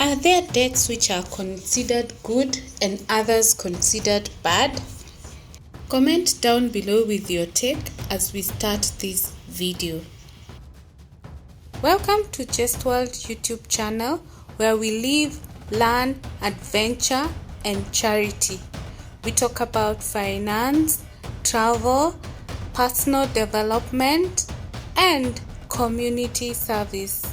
Are there debts which are considered good and others considered bad? Comment down below with your take as we start this video. Welcome to Just World YouTube channel, where we live, learn, adventure and charity. We talk about finance, travel, personal development and community service.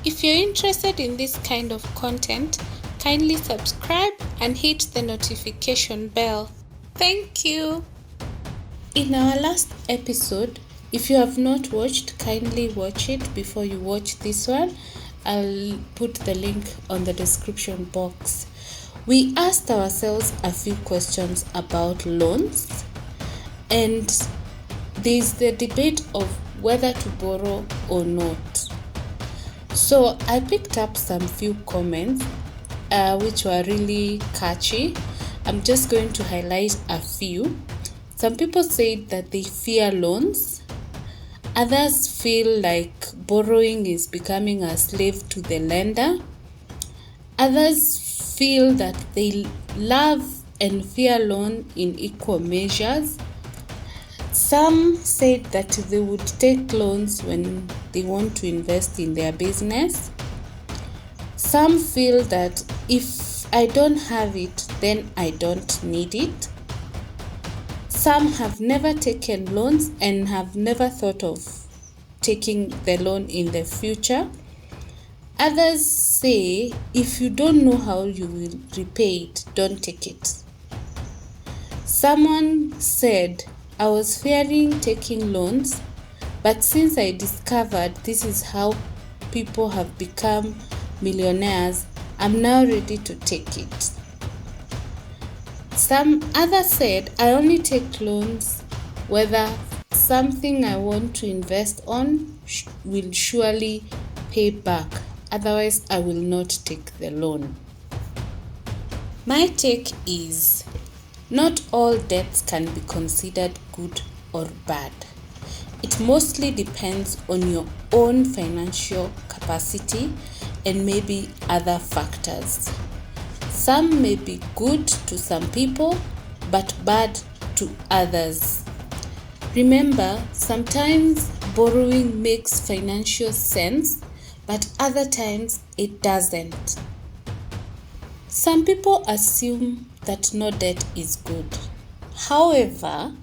If you're interested in this kind of content, kindly subscribe and hit the notification bell. Thank you. In our last episode, if you have not watched, kindly watch it before you watch this one. I'll put the link on the description box. We asked ourselves a few questions about loans, and there's the debate of whether to borrow or not. So I picked up some few comments which were really catchy. I'm just going to highlight a few. Some people said that they fear loans. Others feel like borrowing is becoming a slave to the lender. Others feel that they love and fear loan in equal measures. Some said that they would take loans when they want to invest in their business. Some feel that if I don't have it, then I don't need it. Some have never taken loans and have never thought of taking the loan in the future. Others say if you don't know how you will repay it, don't take it. Someone said, I was fearing taking loans, but since I discovered this is how people have become millionaires, I'm now ready to take it. Some others said, I only take loans whether something I want to invest on will surely pay back. Otherwise, I will not take the loan. My take is, not all debts can be considered good or bad. It mostly depends on your own financial capacity and maybe other factors. Some may be good to some people, but bad to others. Remember, sometimes borrowing makes financial sense, but other times it doesn't. Some people assume that no debt is good. However,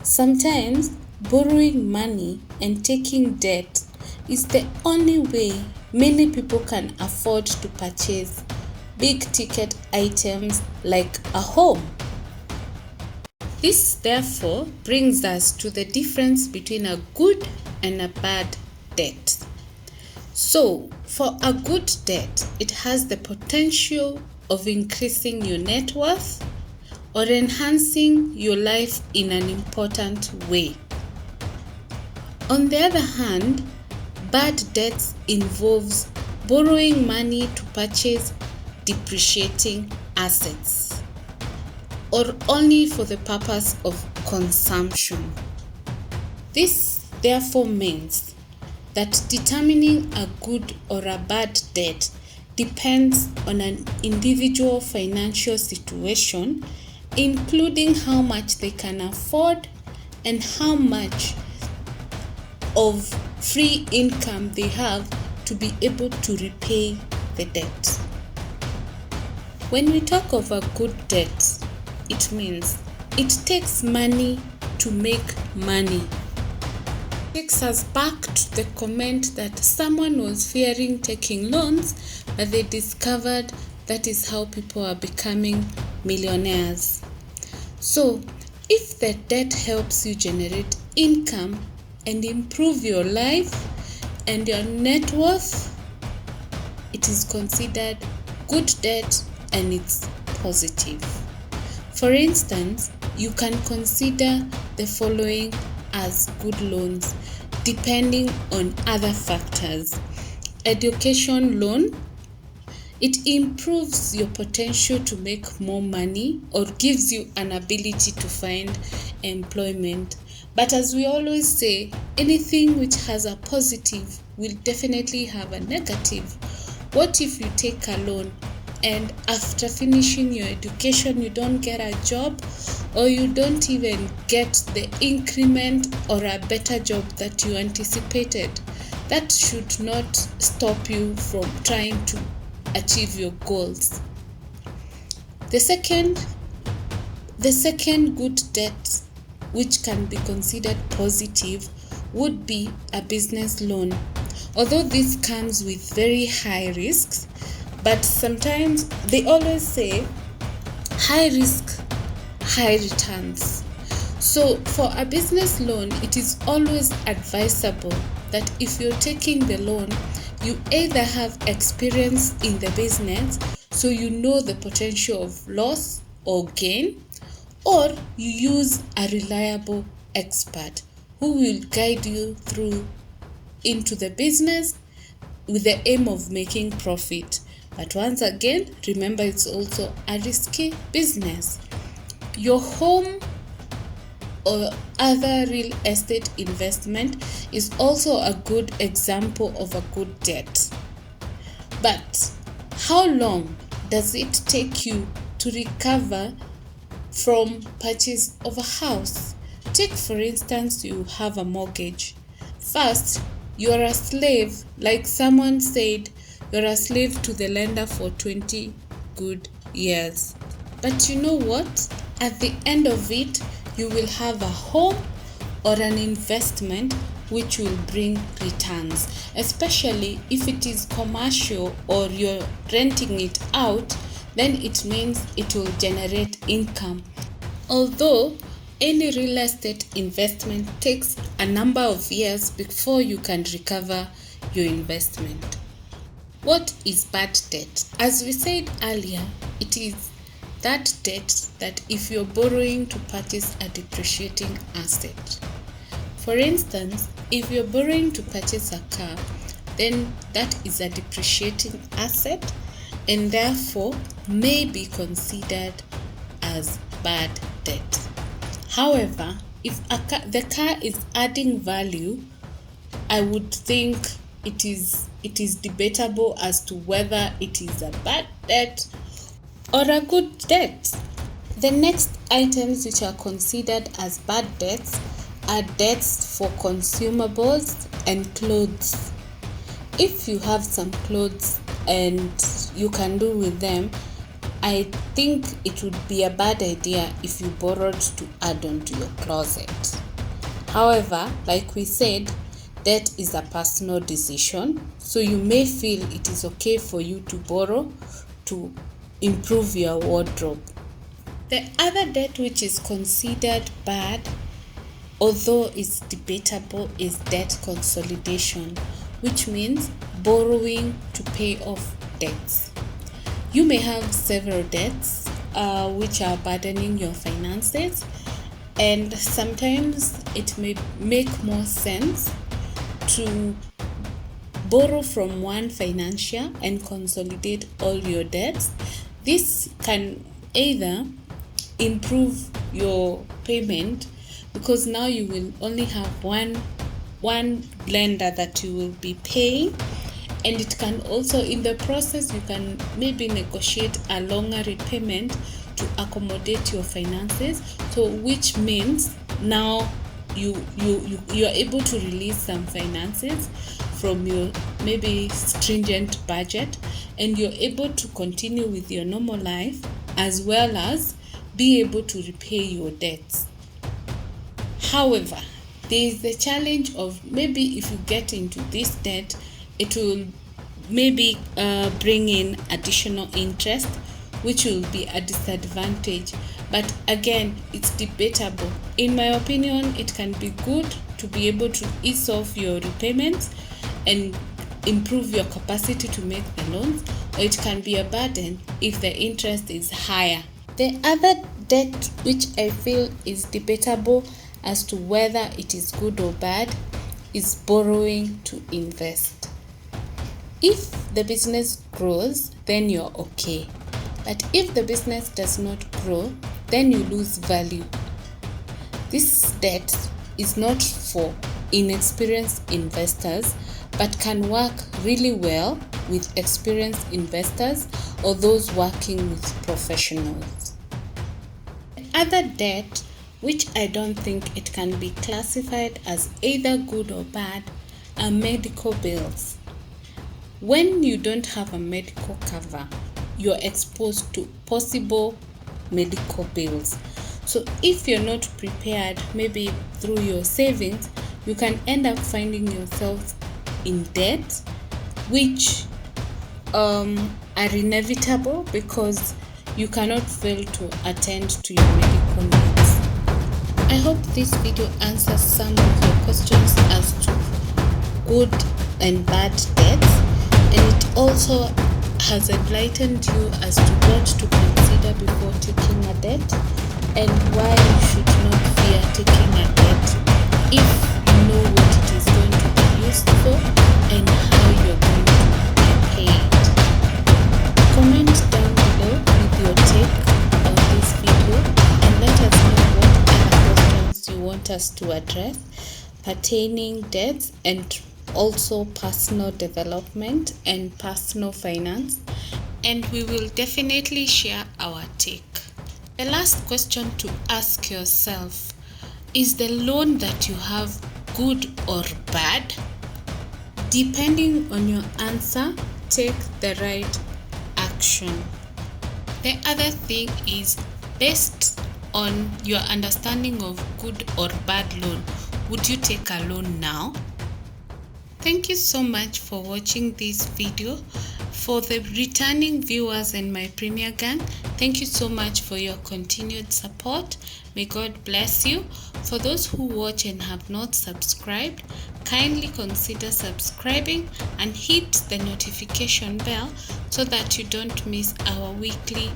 sometimes borrowing money and taking debt is the only way many people can afford to purchase big ticket items like a home. This therefore brings us to the difference between a good and a bad debt. So, for a good debt, it has the potential of increasing your net worth or enhancing your life in an important way. On the other hand, bad debts involves borrowing money to purchase depreciating assets or only for the purpose of consumption. This therefore means that determining a good or a bad debt depends on an individual financial situation, including how much they can afford and how much of free income they have to be able to repay the debt. When we talk of a good debt, it means it takes money to make money. Takes us back to the comment that someone was fearing taking loans, but they discovered that is how people are becoming millionaires. So, if the debt helps you generate income and improve your life and your net worth, it is considered good debt and it's positive. For instance, you can consider the following as good loans depending on other factors. Education loan, it improves your potential to make more money or gives you an ability to find employment. But as we always say, anything which has a positive will definitely have a negative. What if you take a loan and after finishing your education you don't get a job, or you don't even get the increment or a better job that you anticipated? That should not stop you from trying to achieve your goals. The second good debt which can be considered positive would be a business loan. Although this comes with very high risks, but sometimes they always say high risk, high returns. So for a business loan, it is always advisable that if you're taking the loan, you either have experience in the business, so you know the potential of loss or gain, or you use a reliable expert who will guide you through into the business with the aim of making profit. But once again, remember, it's also a risky business. Your home or other real estate investment is also a good example of a good debt. But how long does it take you to recover from purchase of a house? Take for instance, you have a mortgage. First, you are a slave, like someone said, you're a slave to the lender for 20 good years. But you know what? At the end of it, you will have a home or an investment which will bring returns, especially if it is commercial or you're renting it out. Then it means it will generate income. Although any real estate investment takes a number of years before you can recover your investment. What is bad debt? As we said earlier, it is that debt that if you're borrowing to purchase a depreciating asset. For instance, if you're borrowing to purchase a car, then that is a depreciating asset and therefore may be considered as bad debt. However, if the car is adding value, I would think it is debatable as to whether it is a bad debt or a good debt. The next items which are considered as bad debts are debts for consumables and clothes. If you have some clothes and you can do with them, I think it would be a bad idea if you borrowed to add on to your closet. However, like we said, debt is a personal decision, so you may feel it is okay for you to borrow to improve your wardrobe. The other debt which is considered bad, although it's debatable, is debt consolidation, which means borrowing to pay off debts. You may have several debts which are burdening your finances, and sometimes it may make more sense to borrow from one financier and consolidate all your debts. This can either improve your payment because now you will only have one lender that you will be paying, and it can also, in the process, you can maybe negotiate a longer repayment to accommodate your finances, so which means now you are able to release some finances from your maybe stringent budget, and you're able to continue with your normal life as well as be able to repay your debts. However, there is the challenge of maybe if you get into this debt, it will maybe bring in additional interest, which will be a disadvantage. But again, it's debatable. In my opinion, it can be good to be able to ease off your repayments and improve your capacity to make the loans, or it can be a burden if the interest is higher. The other debt which I feel is debatable as to whether it is good or bad is borrowing to invest. If the business grows, then you're okay. But if the business does not grow, then you lose value. This debt is not for inexperienced investors, but can work really well with experienced investors or those working with professionals. The other debt, which I don't think it can be classified as either good or bad, are medical bills. When you don't have a medical cover, you're exposed to possible medical bills. So if you're not prepared, maybe through your savings, you can end up finding yourself in debt, which are inevitable because you cannot fail to attend to your medical needs. I hope this video answers some of your questions as to good and bad debts, and it also has enlightened you as to what to consider before taking a debt and why you should not fear taking a debt if you know what it is going to be used for and how you're going to be paid. Comment down below with your take on this video and let us know what other questions you want us to address pertaining debts and also personal development and personal finance, and we will definitely share our take. The last question to ask yourself: is the loan that you have good or bad? Depending on your answer, take the right action. The other thing is, based on your understanding of good or bad loan, would you take a loan now? Thank you so much for watching this video. For the returning viewers and my Premier Gang, thank you so much for your continued support. May God bless you. For those who watch and have not subscribed, kindly consider subscribing and hit the notification bell so that you don't miss our weekly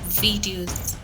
videos.